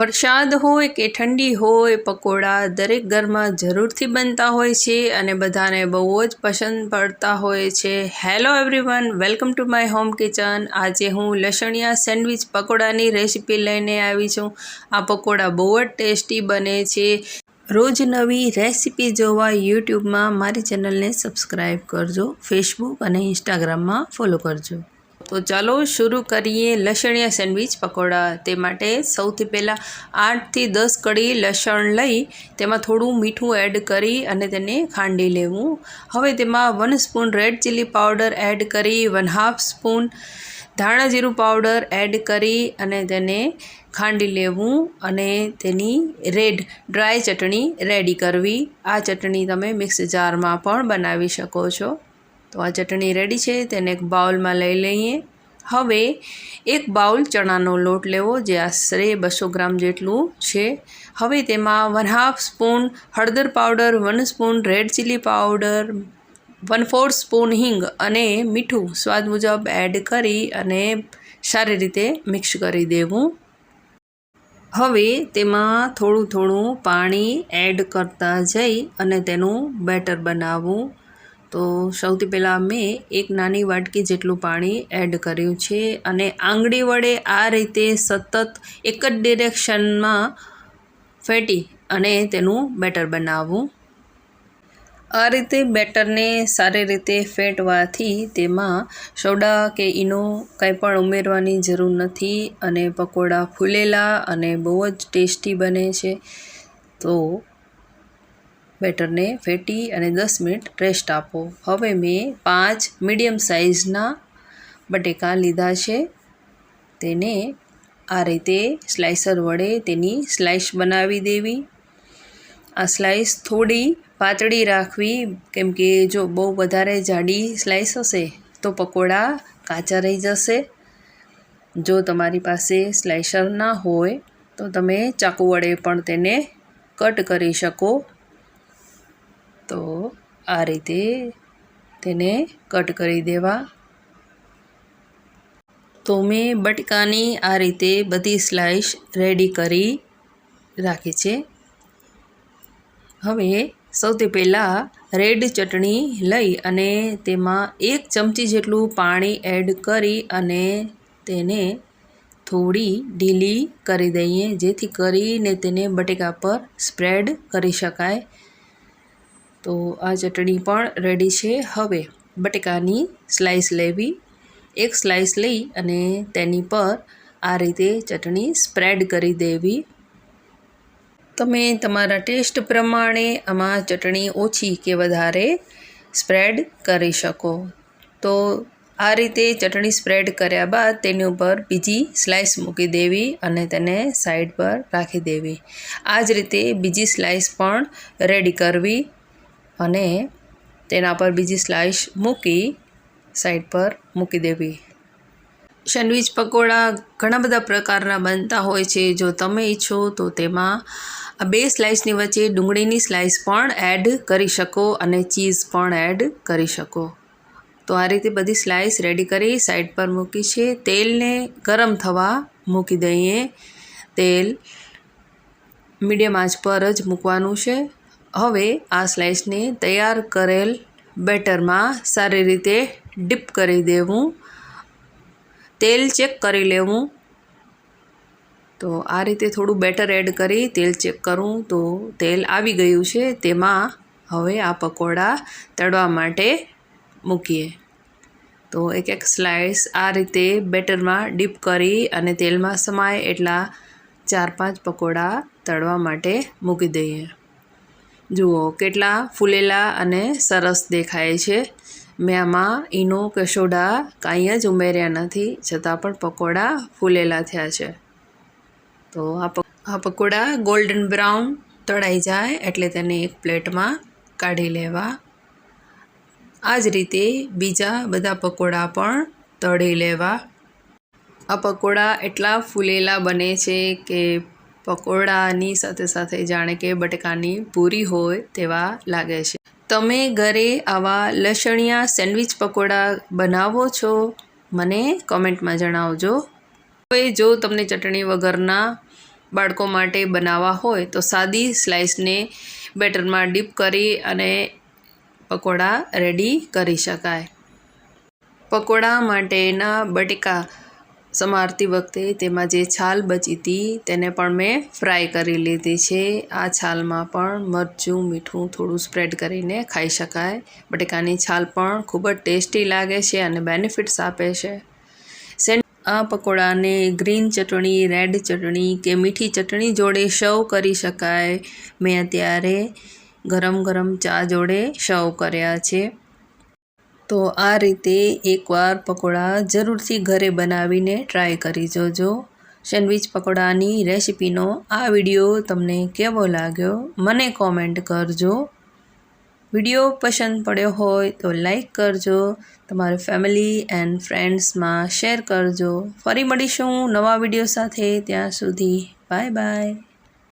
વરસાદ હોય કે ઠંડી હોય, પકોડા દરેક ઘરમાં જરૂરથી બનતા હોય છે અને બધાને બહુ જ પસંદ પડતા હોય છે। Hello everyone, welcome to my home kitchen. આજે હું લસણિયા સેન્ડવિચ પકોડાની રેસીપી લઈને આવી છું। આ પકોડા બહુ જ ટેસ્ટી બને છે। રોજ નવી રેસીપી જોવા યુટ્યુબમાં મારી ચેનલને સબસ્ક્રાઈબ કરજો, ફેસબુક અને ઇન્સ્ટાગ્રામમાં ફોલો કરજો। તો ચાલો શરૂ કરીએ લસણિયા સેન્ડવિચ પકોડા। તે માટે સૌથી પહેલાં 8 થી 10 કળી લસણ લઈ તેમાં થોડું મીઠું એડ કરી અને તેને ખાંડી લેવું। હવે તેમાં 1 spoon red chilli powder add કરી, 1/2 સ્પૂન ધાણા જીરું પાવડર એડ કરી અને તેને ખાંડી લેવું અને તેની રેડ ડ્રાય ચટણી રેડી કરવી। આ ચટણી તમે મિક્સ જારમાં પણ બનાવી શકો છો। તો આ ચટણી રેડી છે, તેને એક બાઉલમાં લઈ લઈએ। હવે એક બાઉલ ચણાનો લોટ લેવો, જે આશરે 200 ગ્રામ જેટલું છે। હવે તેમાં 1/2 સ્પૂન હળદર powder, 1 spoon red chilli powder, 1/4 spoon હિંગ અને મીઠું સ્વાદ મુજબ એડ કરી અને સારી રીતે મિક્સ કરી દેવું। હવે તેમાં થોડું થોડું પાણી એડ કરતા જઈ અને તેનું બેટર બનાવવું। તો સૌથી પહેલાં મેં એક નાની વાટકી જેટલું પાણી એડ કર્યું છે અને આંગળી વડે આ રીતે સતત એક જ ડિરેક્શનમાં ફેટી અને તેનું બેટર બનાવવું। આ રીતે બેટરને સારી રીતે ફેટવાથી તેમાં સોડા કે ઈનો કંઈ પણ ઉમેરવાની જરૂર નથી અને પકોડા ફૂલેલા અને બહુ જ ટેસ્ટી બને છે। તો બેટરને ફેટી અને 10 મિનિટ રેસ્ટ આપો। હવે મેં 5 મીડિયમ સાઇઝના બટેકા લીધા છે, તેને આ રીતે સ્લાઇસર વડે તેની સ્લાઇસ બનાવી દેવી। આ સ્લાઇસ થોડી પાતળી રાખવી, કેમ કે જો બહુ વધારે જાડી સ્લાઇસ હશે તો પકોડા કાચા રહી જશે। જો તમારી પાસે સ્લાઇસર ના હોય તો તમે ચાકુ વડે પણ તેને કટ કરી શકો। તો આ રીતે તેને કટ કરી દેવા। તો મેં બટેકાની આ રીતે બધી સ્લાઇસ રેડી કરી રાખી છે। હવે સૌથી પહેલાં રેડ ચટણી લઈ અને તેમાં 1 ચમચી જેટલું પાણી એડ કરી અને તેને થોડી ઢીલી કરી દઈએ, જેથી કરીને તેને બટેકા પર સ્પ્રેડ કરી શકાય। તો આ ચટણી પણ રેડી છે। હવે બટેકાની સ્લાઇસ લેવી, એક સ્લાઇસ લઈ અને તેની પર આ રીતે ચટણી સ્પ્રેડ કરી દેવી। તમે તમારા ટેસ્ટ પ્રમાણે આમાં ચટણી ઓછી કે વધારે સ્પ્રેડ કરી શકો। તો આ રીતે ચટણી સ્પ્રેડ કર્યા બાદ તેની ઉપર બીજી સ્લાઇસ મૂકી દેવી અને તેને સાઈડ પર રાખી દેવી। આ જ રીતે બીજી સ્લાઇસ પણ રેડી કરવી અને તેના પર બીજી સ્લાઇસ મૂકી સાઈડ પર મૂકી દેવી। સેન્ડવિચ પકોડા ઘણા બધા પ્રકારના બનતા હોય છે। જો તમે ઈચ્છો તો તેમાં આ 2 સ્લાઇસની વચ્ચે ડુંગળીની સ્લાઇસ પણ એડ કરી શકો અને ચીઝ પણ એડ કરી શકો। તો આ રીતે બધી સ્લાઇસ રેડી કરી સાઈડ પર મૂકી છે। તેલને ગરમ થવા મૂકી દઈએ। તેલ મીડિયમ આંચ પર જ મૂકવાનું છે। હવે આ સ્લાઇસને તૈયાર કરેલ બેટરમાં સારી રીતે ડીપ કરી દેવું। તેલ ચેક કરી લેવું। તો આ રીતે થોડું બેટર એડ કરી તેલ ચેક કરું તો તેલ આવી ગયું છે। તેમાં હવે આ પકોડા તળવા માટે મૂકીએ। તો એક સ્લાઇસ આ રીતે બેટરમાં ડીપ કરી અને તેલમાં સમાય એટલા 4-5 પકોડા તળવા માટે મૂકી દઈએ। જુઓ કેટલા ફૂલેલા અને સરસ દેખાય છે। મેં આમાં ઈનો કે સોડા કાંઈ જ ઉમેર્યા નથી, છતાં પણ પકોડા ફૂલેલા થયા છે। તો આ પકોડા ગોલ્ડન બ્રાઉન તળાઈ જાય એટલે તેને એક પ્લેટમાં કાઢી લેવા। આ જ રીતે બીજા બધા પકોડા પણ તળી લેવા। આ પકોડા એટલા ફૂલેલા બને છે કે પકોડાની સાથે સાથે જાણે કે બટેકાની પૂરી હોય તેવા લાગે છે। તમે ઘરે આવા લસણિયા સેન્ડવિચ પકોડા બનાવો છો? મને કોમેન્ટમાં જણાવજો। હવે જો તમને ચટણી વગરના બાળકો માટે બનાવવા હોય તો સાદી સ્લાઇસને બેટરમાં ડીપ કરી અને પકોડા રેડી કરી શકાય. પકોડા માટેના બટેકા સમારતી વખતે તેમાં જે છાલ બચી હતી તેને પણ મેં ફ્રાય કરી લીધી છે. આ છાલમાં પણ મરચું, મીઠું થોડું સ્પ્રેડ કરીને ખાઈ શકાય. બટેકાની છાલ પણ ખૂબ જ ટેસ્ટી લાગે છે અને બેનિફિટ્સ આપે છે. આ પકોડાને ગ્રીન ચટણી, રેડ ચટણી કે મીઠી ચટણી જોડે સર્વ કરી શકાય. મેં અત્યારે ગરમ ગરમ ચા જોડે સર્વ કર્યા છે. તો આ રીતે એકવાર પકોડા જરૂરથી ઘરે બનાવીને ટ્રાય કરી જોજો. સેન્ડવિચ પકોડાની રેસિપીનો આ વિડીયો તમને કેવો લાગ્યો મને કોમેન્ટ કરજો. વિડીયો પસંદ પડ્યો હોય તો લાઈક કરજો, તમારી ફેમિલી એન્ડ ફ્રેન્ડ્સમાં શેર કરજો. ફરી મળીશું નવા વિડીયો સાથે. ત્યાં સુધી બાય બાય.